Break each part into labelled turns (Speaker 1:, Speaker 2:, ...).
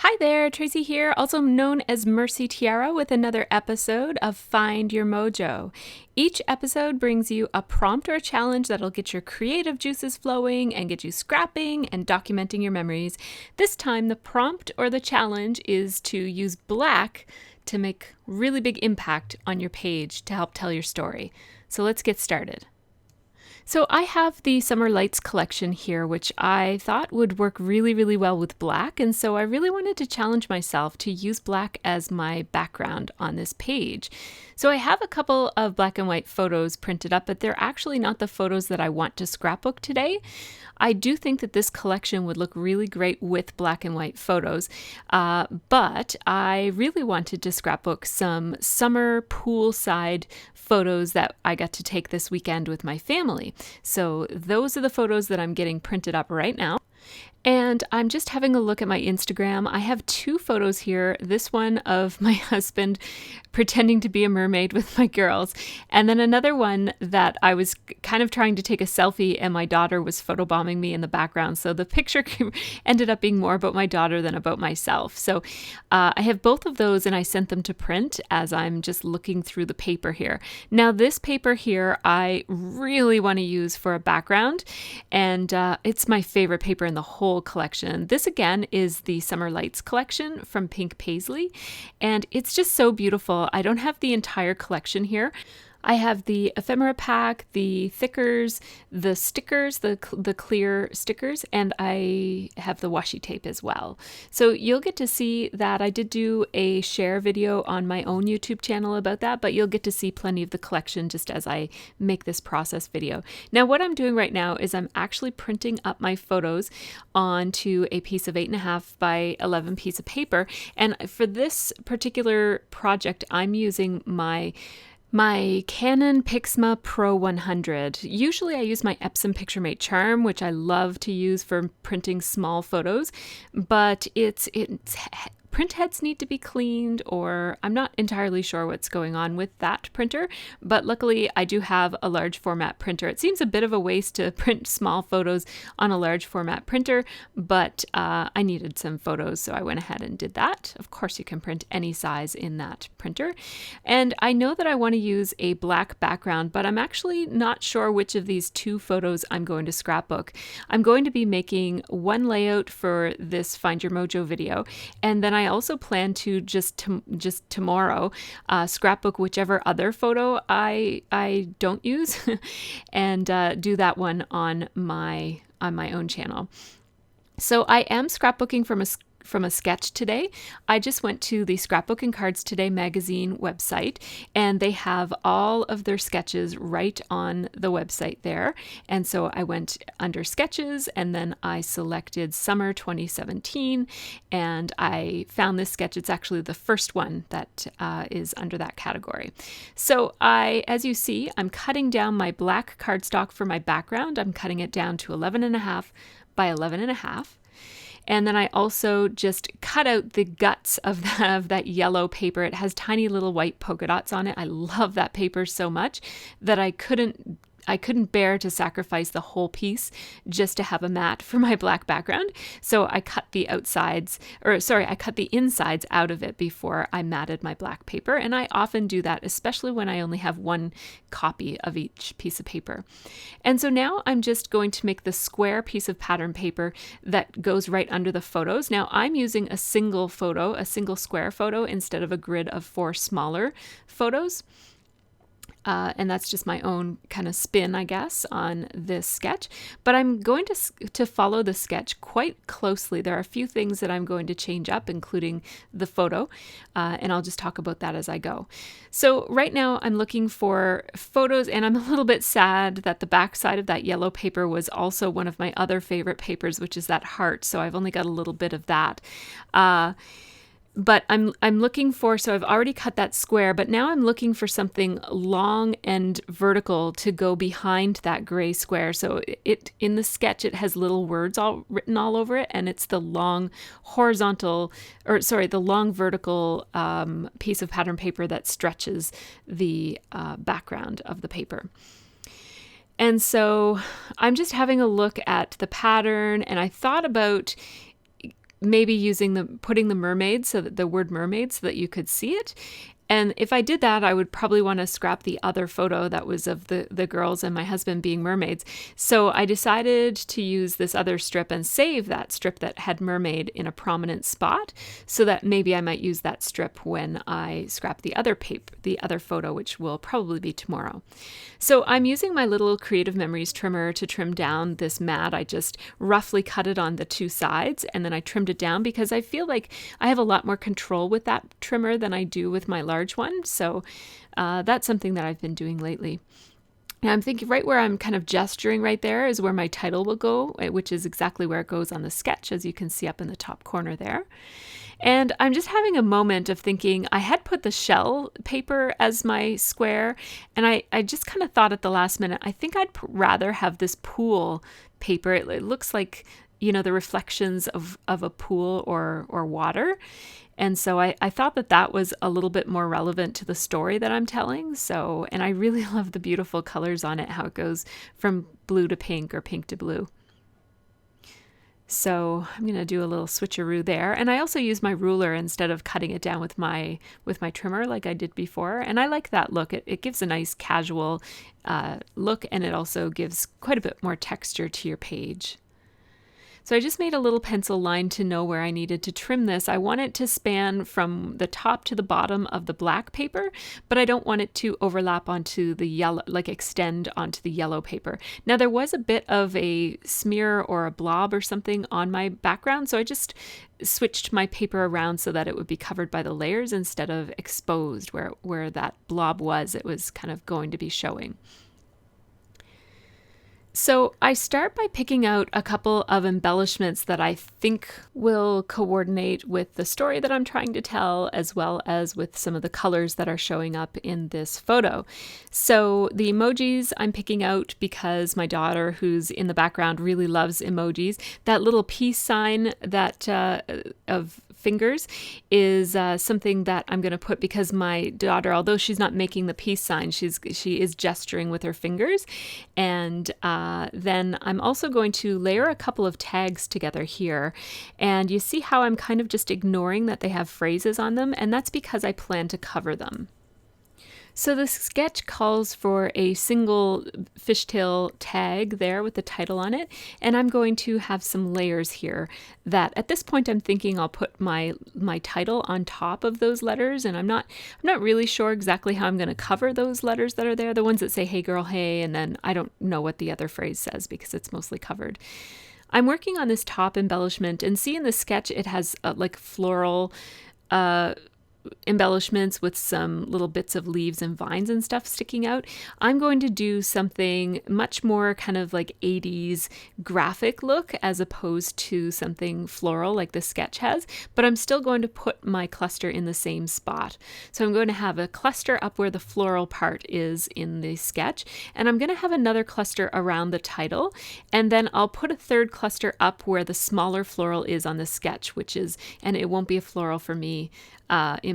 Speaker 1: Hi there, Tracy here, also known as Mercy Tiara, with another episode of Find Your Mojo. Each episode brings you a prompt or a challenge that'll get your creative juices flowing and get you scrapping and documenting your memories. This time, the prompt or the challenge is to use black to make really big impact on your page to help tell your story. So let's get started. So I have the Summer Lights collection here, which I thought would work really, really well with black. And so I really wanted to challenge myself to use black as my background on this page. So I have a couple of black and white photos printed up, but they're actually not the photos that I want to scrapbook today. I do think that this collection would look really great with black and white photos, but I really wanted to scrapbook some summer poolside photos that I got to take this weekend with my family. So those are the photos that I'm getting printed up right now. And I'm just having a look at my Instagram. I have two photos here. This one of my husband pretending to be a mermaid with my girls. And then another one that I was kind of trying to take a selfie and my daughter was photobombing me in the background. So the picture ended up being more about my daughter than about myself. So I have both of those and I sent them to print as I'm just looking through the paper here. Now this paper here I really want to use for a background, and it's my favorite paper in the whole collection. This again is the Summer Lights collection from Pink Paislee, and it's just so beautiful. I don't have the entire collection here. I have the ephemera pack, the thickers, the stickers, the clear stickers, and I have the washi tape as well. So you'll get to see that. I did do a share video on my own YouTube channel about that, but you'll get to see plenty of the collection just as I make this process video. Now what I'm doing right now is I'm actually printing up my photos onto a piece of 8.5 by 11 piece of paper. And for this particular project, I'm using my Canon Pixma Pro 100. Usually I use my Epson Picturemate Charm, which I love to use for printing small photos, but it's print heads need to be cleaned, or I'm not entirely sure what's going on with that printer, but luckily I do have a large format printer. It seems a bit of a waste to print small photos on a large format printer, but I needed some photos, so I went ahead and did that. Of course, you can print any size in that printer. And I know that I want to use a black background, but I'm actually not sure which of these two photos I'm going to scrapbook. I'm going to be making one layout for this Find Your Mojo video, and then I also plan to just tomorrow scrapbook whichever other photo I don't use and do that one on my own channel. So I am scrapbooking from a sketch today. I just went to the Scrapbook and Cards Today magazine website, and they have all of their sketches right on the website there. And so I went under sketches, and then I selected summer 2017, and I found this sketch. It's actually the first one that is under that category. So as you see, I'm cutting down my black cardstock for my background. I'm cutting it down to 11.5 by 11.5. And then I also just cut out the guts of that yellow paper. It has tiny little white polka dots on it. I love that paper so much that I couldn't bear to sacrifice the whole piece just to have a mat for my black background. So I cut the insides out of it before I matted my black paper. And I often do that, especially when I only have one copy of each piece of paper. And so now I'm just going to make the square piece of pattern paper that goes right under the photos. Now I'm using a single square photo instead of a grid of 4 smaller photos. And that's just my own kind of spin, I guess, on this sketch. But I'm going to follow the sketch quite closely. There are a few things that I'm going to change up, including the photo, and I'll just talk about that as I go. So right now I'm looking for photos, and I'm a little bit sad that the back side of that yellow paper was also one of my other favorite papers, which is that heart. So I've only got a little bit of that. But I'm looking for, so I've already cut that square, but now I'm looking for something long and vertical to go behind that gray square. So in the sketch, it has little words written all over it, and it's the long vertical piece of pattern paper that stretches the background of the paper. And so I'm just having a look at the pattern, and I thought about maybe putting the mermaid, so that the word mermaid, so that you could see it. And if I did that, I would probably want to scrap the other photo that was of the girls and my husband being mermaids. So I decided to use this other strip and save that strip that had mermaid in a prominent spot, so that maybe I might use that strip when I scrap the other photo, which will probably be tomorrow. So I'm using my little Creative Memories trimmer to trim down this mat. I just roughly cut it on the two sides, and then I trimmed it down because I feel like I have a lot more control with that trimmer than I do with my large one. So that's something that I've been doing lately. And I'm thinking right where I'm kind of gesturing right there is where my title will go, which is exactly where it goes on the sketch, as you can see up in the top corner there. And I'm just having a moment of thinking, I had put the shell paper as my square, and I just kind of thought at the last minute, I think I'd rather have this pool paper. It looks like, the reflections of a pool or water. And so I thought that was a little bit more relevant to the story that I'm telling. So, and I really love the beautiful colors on it, how it goes from blue to pink or pink to blue. So I'm going to do a little switcheroo there. And I also use my ruler instead of cutting it down with my trimmer like I did before. And I like that look. It gives a nice casual look, and it also gives quite a bit more texture to your page. So I just made a little pencil line to know where I needed to trim this. I want it to span from the top to the bottom of the black paper, but I don't want it to overlap onto the yellow, like extend onto the yellow paper. Now there was a bit of a smear or a blob or something on my background, so I just switched my paper around so that it would be covered by the layers instead of exposed where that blob was. It was kind of going to be showing. So I start by picking out a couple of embellishments that I think will coordinate with the story that I'm trying to tell, as well as with some of the colors that are showing up in this photo. So the emojis I'm picking out because my daughter, who's in the background, really loves emojis. That little peace sign that of fingers is something that I'm going to put because my daughter, although she's not making the peace sign, she is gesturing with her fingers. And then I'm also going to layer a couple of tags together here. And you see how I'm kind of just ignoring that they have phrases on them, and that's because I plan to cover them. So the sketch calls for a single fishtail tag there with the title on it, and I'm going to have some layers here that at this point I'm thinking I'll put my title on top of those letters, and I'm not really sure exactly how I'm going to cover those letters that are there, the ones that say hey girl hey, and then I don't know what the other phrase says because it's mostly covered. I'm working on this top embellishment, and see in the sketch it has like floral embellishments with some little bits of leaves and vines and stuff sticking out. I'm going to do something much more kind of like 80s graphic look as opposed to something floral like the sketch has, but I'm still going to put my cluster in the same spot. So I'm going to have a cluster up where the floral part is in the sketch, and I'm going to have another cluster around the title, and then I'll put a third cluster up where the smaller floral is on the sketch, and it won't be a floral for me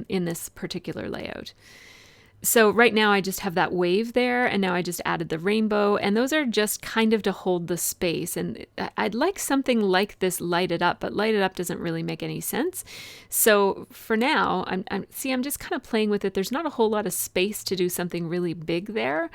Speaker 1: in this particular layout. So right now I just have that wave there, and now I just added the rainbow, and those are just kind of to hold the space. And I'd like something like this lighted up, but lighted up doesn't really make any sense. So for now, I'm just kind of playing with it. There's not a whole lot of space to do something really big there.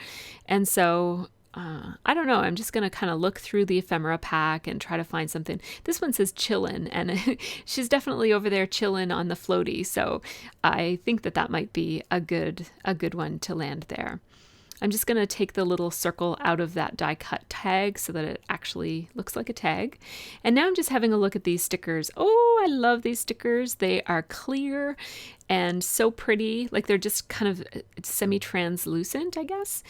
Speaker 1: And so I don't know. I'm just going to kind of look through the ephemera pack and try to find something. This one says chillin', and she's definitely over there chillin' on the floaty. So I think that might be a good one to land there. I'm just going to take the little circle out of that die cut tag so that it actually looks like a tag. And now I'm just having a look at these stickers. Oh, I love these stickers. They are clear and so pretty. Like they're just kind of semi-translucent, I guess.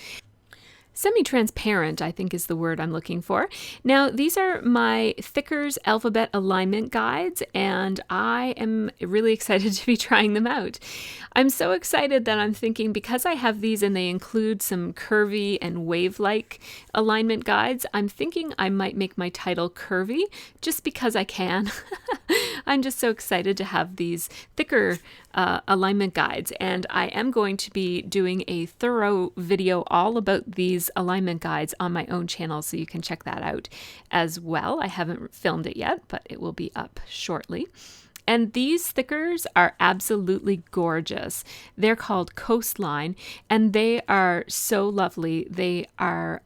Speaker 1: Semi-transparent, I think is the word I'm looking for. Now, these are my Thickers alphabet alignment guides, and I am really excited to be trying them out. I'm so excited that I'm thinking, because I have these and they include some curvy and wave-like alignment guides, I'm thinking I might make my title curvy just because I can. I'm just so excited to have these thicker alignment guides, and I am going to be doing a thorough video all about these these alignment guides on my own channel, so you can check that out as well. I haven't filmed it yet, but it will be up shortly. And these stickers are absolutely gorgeous. They're called Coastline, and they are so lovely. They are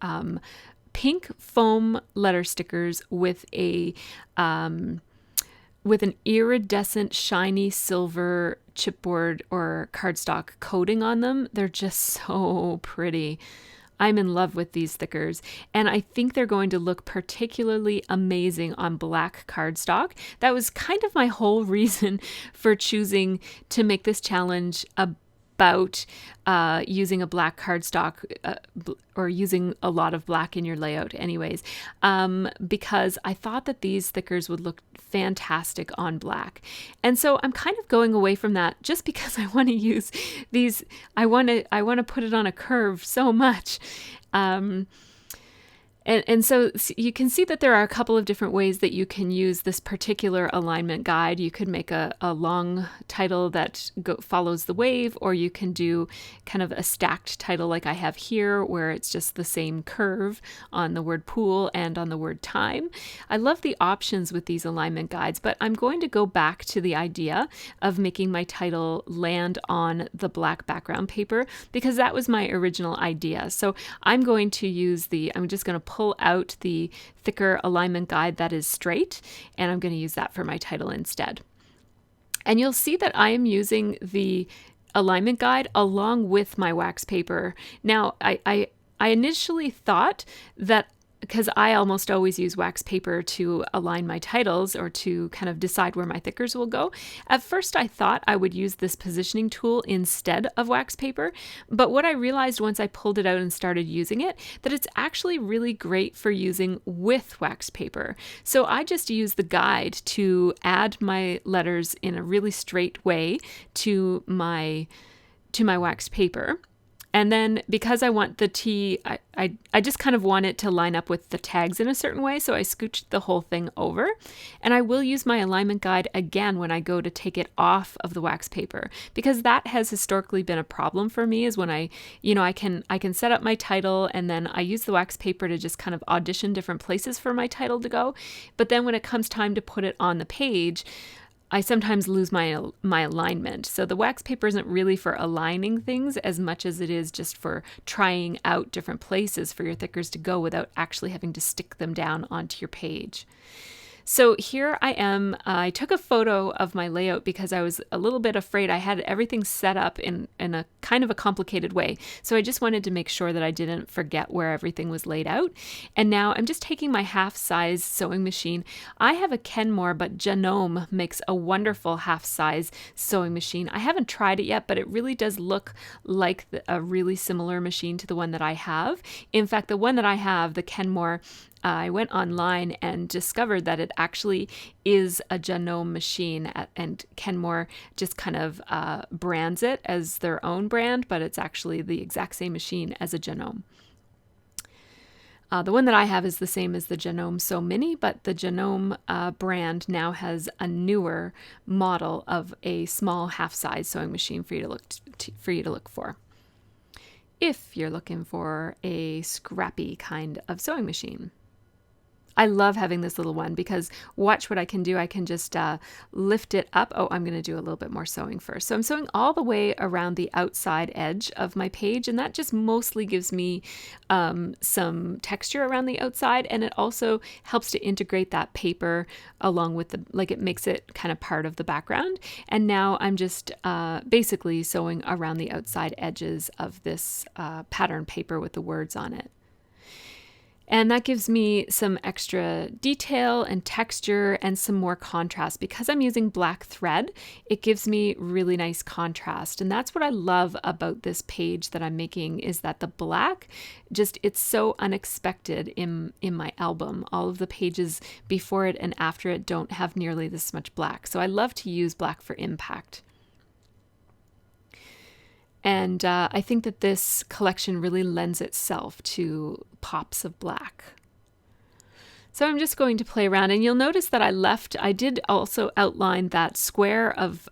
Speaker 1: pink foam letter stickers with an iridescent shiny silver chipboard or cardstock coating on them. They're just so pretty. I'm in love with these stickers, and I think they're going to look particularly amazing on black cardstock. That was kind of my whole reason for choosing to make this challenge about using a black cardstock or using a lot of black in your layout anyways, because I thought that these stickers would look fantastic on black. And so I'm kind of going away from that just because I want to use these. I want to put it on a curve so much. And so you can see that there are a couple of different ways that you can use this particular alignment guide. You could make a long title that follows the wave, or you can do kind of a stacked title like I have here, where it's just the same curve on the word pool and on the word time. I love the options with these alignment guides, but I'm going to go back to the idea of making my title land on the black background paper, because that was my original idea. So I'm just going to pull out the thicker alignment guide that is straight, and I'm going to use that for my title instead. And you'll see that I am using the alignment guide along with my wax paper. Now, I initially thought that, because I almost always use wax paper to align my titles or to kind of decide where my thickers will go. At first, I thought I would use this positioning tool instead of wax paper, but what I realized once I pulled it out and started using it, that it's actually really great for using with wax paper. So I just use the guide to add my letters in a really straight way to my wax paper. And then because I want the T, I just kind of want it to line up with the tags in a certain way, so I scooched the whole thing over. And I will use my alignment guide again when I go to take it off of the wax paper, because that has historically been a problem for me, is when I can set up my title and then I use the wax paper to just kind of audition different places for my title to go. But then when it comes time to put it on the page, I sometimes lose my alignment. So the wax paper isn't really for aligning things as much as it is just for trying out different places for your thickers to go without actually having to stick them down onto your page. So here I am. I took a photo of my layout because I was a little bit afraid. I had everything set up in a kind of a complicated way. So I just wanted to make sure that I didn't forget where everything was laid out. And now I'm just taking my half-size sewing machine. I have a Kenmore, but Janome makes a wonderful half-size sewing machine. I haven't tried it yet, but it really does look like a really similar machine to the one that I have. In fact, the one that I have, the Kenmore, I went online and discovered that it actually is a Janome machine, and Kenmore just kind of brands it as their own brand, but it's actually the exact same machine as a Janome. The one that I have is the same as the Janome Sew Mini, but the Janome brand now has a newer model of a small half-size sewing machine for you to look for, if you're looking for a scrappy kind of sewing machine. I love having this little one because watch what I can do. I can just lift it up. Oh, I'm going to do a little bit more sewing first. So I'm sewing all the way around the outside edge of my page, and that just mostly gives me some texture around the outside, and it also helps to integrate that paper along with it makes it kind of part of the background. And now I'm just basically sewing around the outside edges of this pattern paper with the words on it. And that gives me some extra detail and texture and some more contrast. Because I'm using black thread, it gives me really nice contrast. And that's what I love about this page that I'm making, is that the black, it's so unexpected in my album. All of the pages before it and after it don't have nearly this much black. So I love to use black for impact. And I think that this collection really lends itself to pops of black. So I'm just going to play around, and you'll notice that I did also outline that square of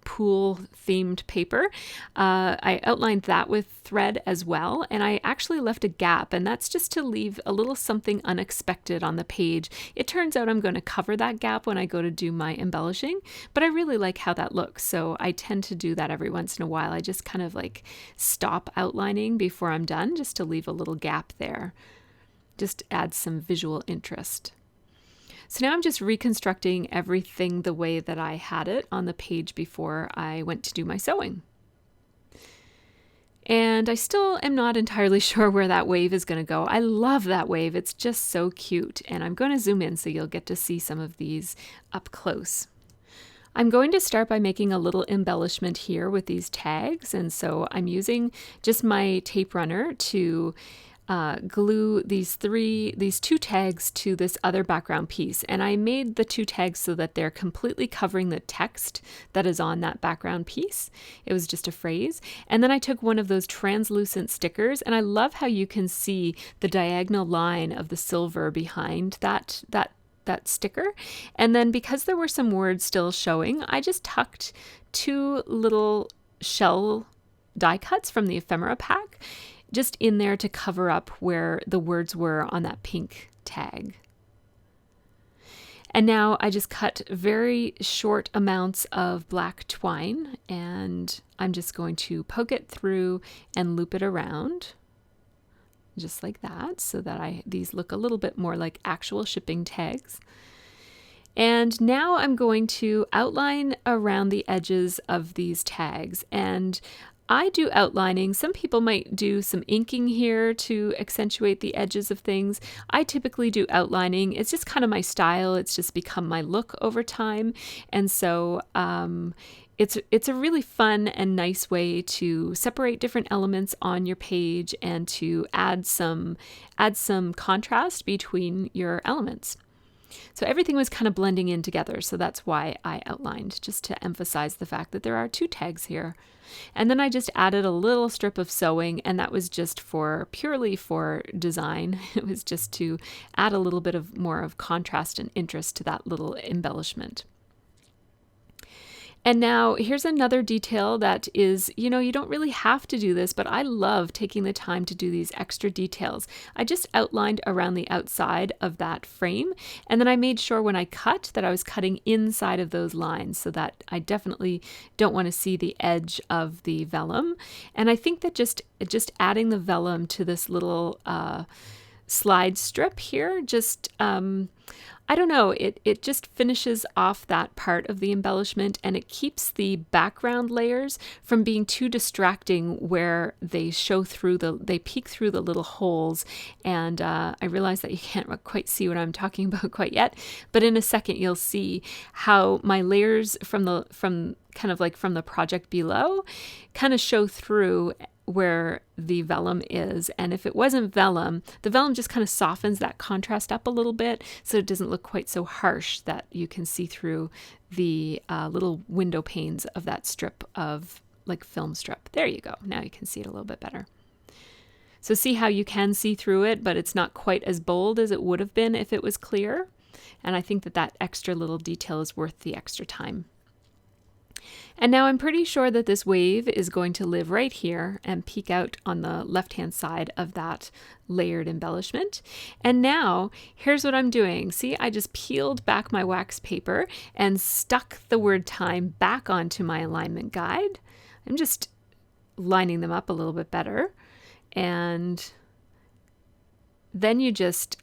Speaker 1: pool themed paper. I outlined that with thread as well, and I actually left a gap, and that's just to leave a little something unexpected on the page. It turns out I'm going to cover that gap when I go to do my embellishing, but I really like how that looks, so I tend to do that every once in a while. I just kind of like stop outlining before I'm done, just to leave a little gap there. Just adds some visual interest. So now I'm just reconstructing everything the way that I had it on the page before I went to do my sewing. And I still am not entirely sure where that wave is going to go. I love that wave. It's just so cute. And I'm going to zoom in so you'll get to see some of these up close. I'm going to start by making a little embellishment here with these tags. And so I'm using just my tape runner to glue these two tags to this other background piece. And I made the two tags so that they're completely covering the text that is on that background piece. It was just a phrase. And then I took one of those translucent stickers, and I love how you can see the diagonal line of the silver behind that sticker. And then because there were some words still showing, I just tucked two little shell die cuts from the ephemera pack just in there to cover up where the words were on that pink tag. And now I just cut very short amounts of black twine, and I'm just going to poke it through and loop it around just like that, so that these look a little bit more like actual shipping tags. And now I'm going to outline around the edges of these tags, and I do outlining. Some people might do some inking here to accentuate the edges of things. I typically do outlining. It's just kind of my style. It's just become my look over time. And so it's a really fun and nice way to separate different elements on your page and to add some contrast between your elements. So everything was kind of blending in together, so that's why I outlined, just to emphasize the fact that there are two tags here. And then I just added a little strip of sewing, and that was just purely for design. It was just to add a little bit more of contrast and interest to that little embellishment. And now here's another detail that is, you don't really have to do this, but I love taking the time to do these extra details. I just outlined around the outside of that frame, and then I made sure when I cut that I was cutting inside of those lines, so that I definitely don't want to see the edge of the vellum. And I think that just adding the vellum to this little slide strip here, I don't know, it just finishes off that part of the embellishment, and it keeps the background layers from being too distracting where they peek through the little holes. And I realize that you can't quite see what I'm talking about quite yet, but in a second you'll see how my layers from the project below kind of show through where the vellum is. And if it wasn't vellum, the vellum just kind of softens that contrast up a little bit, so it doesn't look quite so harsh that you can see through the little window panes of that strip of film strip. There you go. Now you can see it a little bit better. So see how you can see through it, but it's not quite as bold as it would have been if it was clear. And I think that extra little detail is worth the extra time. And now I'm pretty sure that this wave is going to live right here and peek out on the left-hand side of that layered embellishment. And now here's what I'm doing. See, I just peeled back my wax paper and stuck the word time back onto my alignment guide. I'm just lining them up a little bit better. And then you just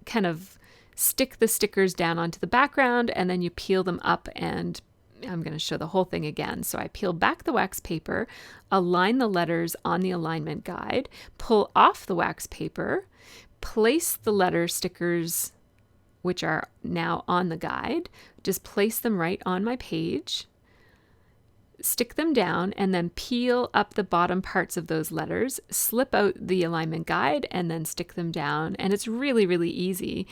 Speaker 1: kind of stick the stickers down onto the background, and then you peel them up, and I'm going to show the whole thing again. So I peel back the wax paper, align the letters on the alignment guide, pull off the wax paper, place the letter stickers, which are now on the guide, just place them right on my page, stick them down, and then peel up the bottom parts of those letters, slip out the alignment guide, and then stick them down. And it's really, really easy.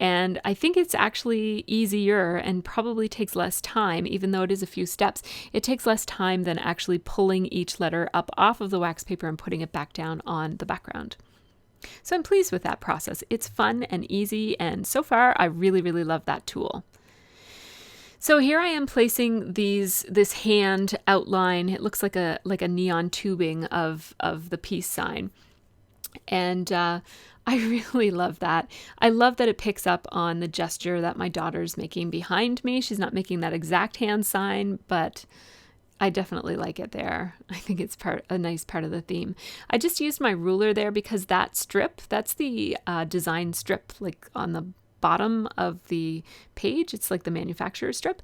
Speaker 1: And I think it's actually easier and probably takes less time, even though it is a few steps. It takes less time than actually pulling each letter up off of the wax paper and putting it back down on the background. So I'm pleased with that process. It's fun and easy, and so far I really, really love that tool. So here I am placing this hand outline. It looks like a neon tubing of the peace sign. And I really love that. I love that it picks up on the gesture that my daughter's making behind me. She's not making that exact hand sign, but I definitely like it there. I think it's a nice part of the theme. I just used my ruler there because that strip, that's the design strip, like on the bottom of the page. It's like the manufacturer strip.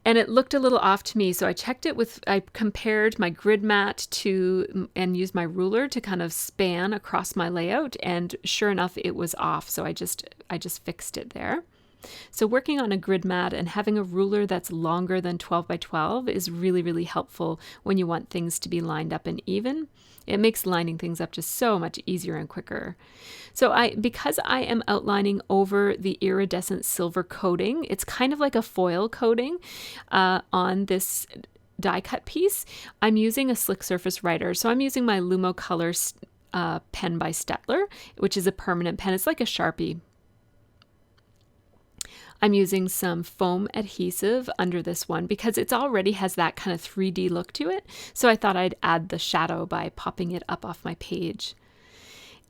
Speaker 1: And it looked a little off to me. So I compared my grid mat and used my ruler to kind of span across my layout. And sure enough, it was off. So I just fixed it there. So working on a grid mat and having a ruler that's longer than 12 by 12 is really, really helpful when you want things to be lined up and even. It makes lining things up just so much easier and quicker. So because I am outlining over the iridescent silver coating, it's kind of like a foil coating on this die cut piece. I'm using a slick surface writer. So I'm using my Lumo Colors pen by Stettler, which is a permanent pen. It's like a Sharpie. I'm using some foam adhesive under this one because it already has that kind of 3D look to it. So I thought I'd add the shadow by popping it up off my page.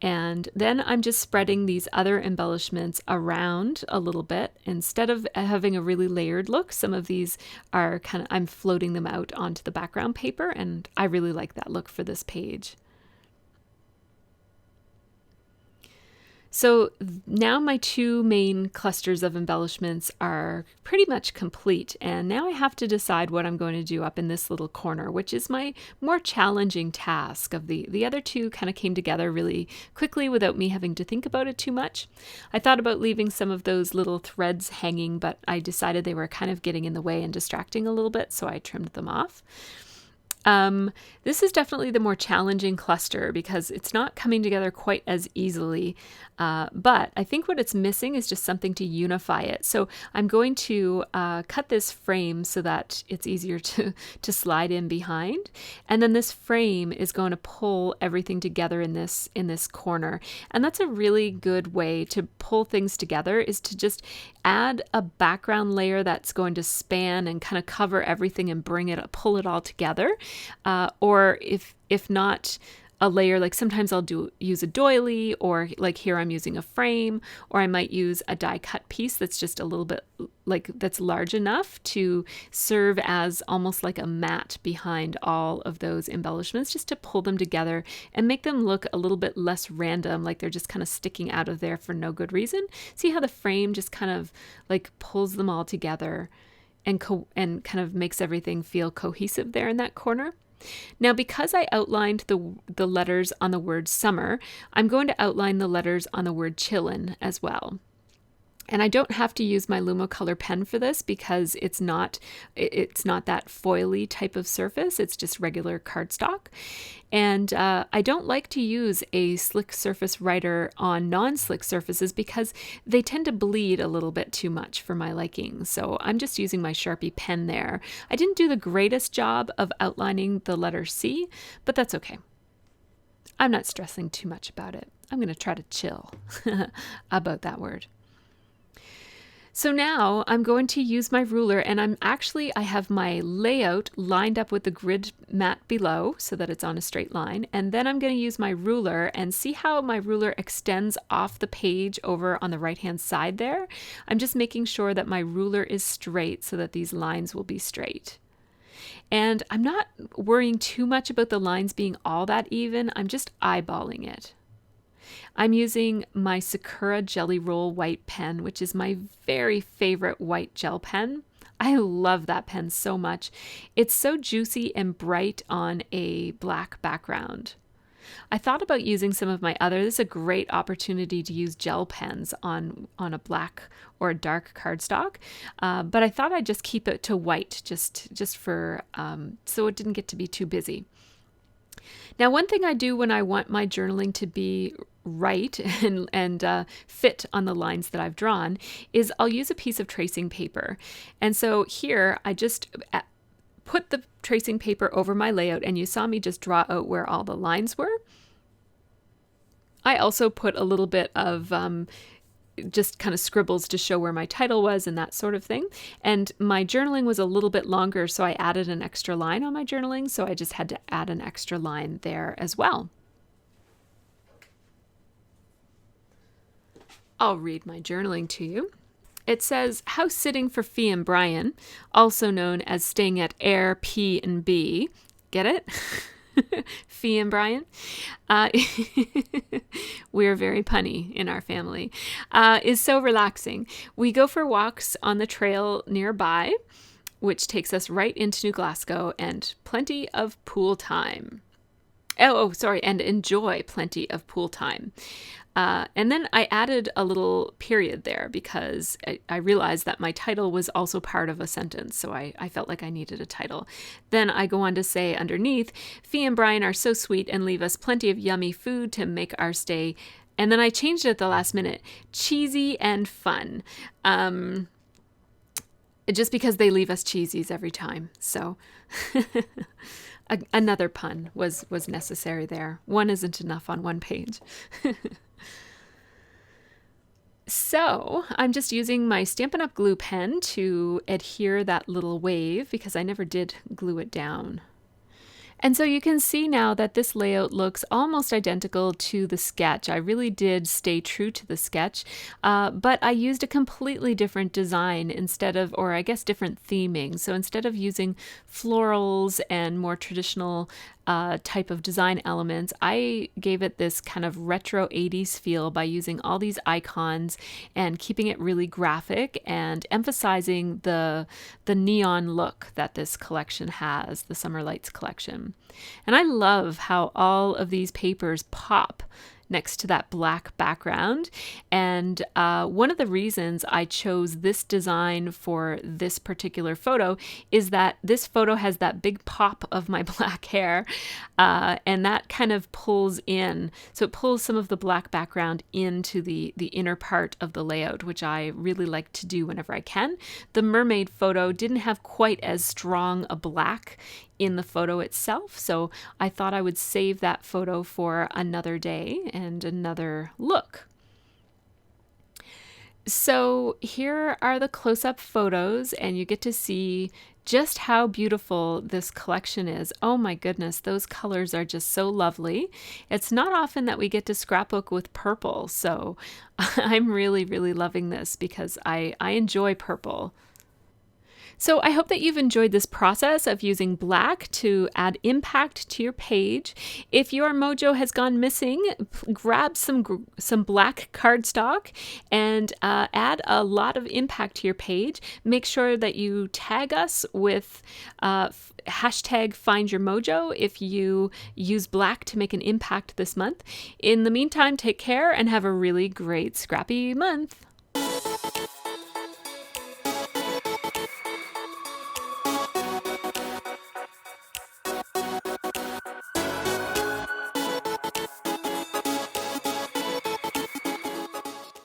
Speaker 1: And then I'm just spreading these other embellishments around a little bit. Instead of having a really layered look, some of these are I'm floating them out onto the background paper, and I really like that look for this page. So now my two main clusters of embellishments are pretty much complete, and now I have to decide what I'm going to do up in this little corner, which is my more challenging task. Of the other two kind of came together really quickly without me having to think about it too much. I thought about leaving some of those little threads hanging, but I decided they were kind of getting in the way and distracting a little bit, so I trimmed them off. This is definitely the more challenging cluster because it's not coming together quite as easily, but I think what it's missing is just something to unify it. So I'm going to cut this frame so that it's easier to slide in behind, and then this frame is going to pull everything together in this corner. And that's a really good way to pull things together, is to just add a background layer that's going to span and kind of cover everything and pull it all together. Or if not a layer, like sometimes I'll use a doily, or like here I'm using a frame, or I might use a die cut piece that's just a little bit that's large enough to serve as almost like a mat behind all of those embellishments, just to pull them together and make them look a little bit less random, like they're just kind of sticking out of there for no good reason. See how the frame just kind of like pulls them all together and kind of makes everything feel cohesive there in that corner. Now, because I outlined the letters on the word summer, I'm going to outline the letters on the word chillin' as well. And I don't have to use my Lumo Color pen for this because it's not that foily type of surface. It's just regular cardstock. And I don't like to use a slick surface writer on non-slick surfaces because they tend to bleed a little bit too much for my liking. So I'm just using my Sharpie pen there. I didn't do the greatest job of outlining the letter C, but that's okay. I'm not stressing too much about it. I'm going to try to chill about that word. So now I'm going to use my ruler, and I have my layout lined up with the grid mat below so that it's on a straight line. And then I'm going to use my ruler and see how my ruler extends off the page over on the right-hand side there. I'm just making sure that my ruler is straight so that these lines will be straight. And I'm not worrying too much about the lines being all that even. I'm just eyeballing it. I'm using my Sakura Jelly Roll white pen, which is my very favorite white gel pen. I love that pen so much. It's so juicy and bright on a black background. I thought about using some of my this is a great opportunity to use gel pens on a black or a dark cardstock, but I thought I'd just keep it to white just for so it didn't get to be too busy. Now, one thing I do when I want my journaling to be right and fit on the lines that I've drawn is I'll use a piece of tracing paper. And so here I just put the tracing paper over my layout, and you saw me just draw out where all the lines were. I also put a little bit of just kind of scribbles to show where my title was and that sort of thing. And my journaling was a little bit longer, so I added an extra line on my journaling, so I just had to add an extra line there as well. I'll read my journaling to you. It says, house sitting for Fee and Brian, also known as staying at Air P and B. Get it? Fee and Brian. We're very punny in our family. Is so relaxing. We go for walks on the trail nearby, which takes us right into New Glasgow, and plenty of pool time. And enjoy plenty of pool time. And then I added a little period there because I realized that my title was also part of a sentence. So I felt like I needed a title. Then I go on to say underneath, Fee and Brian are so sweet and leave us plenty of yummy food to make our stay. And then I changed it at the last minute, cheesy and fun. Just because they leave us cheesies every time. So another pun was necessary there. One isn't enough on one page. So I'm just using my Stampin' Up! Glue pen to adhere that little wave because I never did glue it down. And so you can see now that this layout looks almost identical to the sketch. I really did stay true to the sketch, but I used a completely different design instead of, or I guess different theming. So instead of using florals and more traditional type of design elements, I gave it this kind of retro 80s feel by using all these icons and keeping it really graphic and emphasizing the neon look that this collection has, the Summer Lights collection. And I love how all of these papers pop next to that black background. And one of the reasons I chose this design for this particular photo is that this photo has that big pop of my black hair, and that kind of pulls in. So it pulls some of the black background into the inner part of the layout, which I really like to do whenever I can. The mermaid photo didn't have quite as strong a black in the photo itself, so I thought I would save that photo for another day and another look. So here are the close-up photos, and you get to see just how beautiful this collection is. Oh my goodness, those colors are just so lovely. It's not often that we get to scrapbook with purple, so I'm really, really loving this because I enjoy purple. So I hope that you've enjoyed this process of using black to add impact to your page. If your mojo has gone missing, grab some black cardstock and add a lot of impact to your page. Make sure that you tag us with hashtag Find Your Mojo if you use black to make an impact this month. In the meantime, take care and have a really great scrappy month.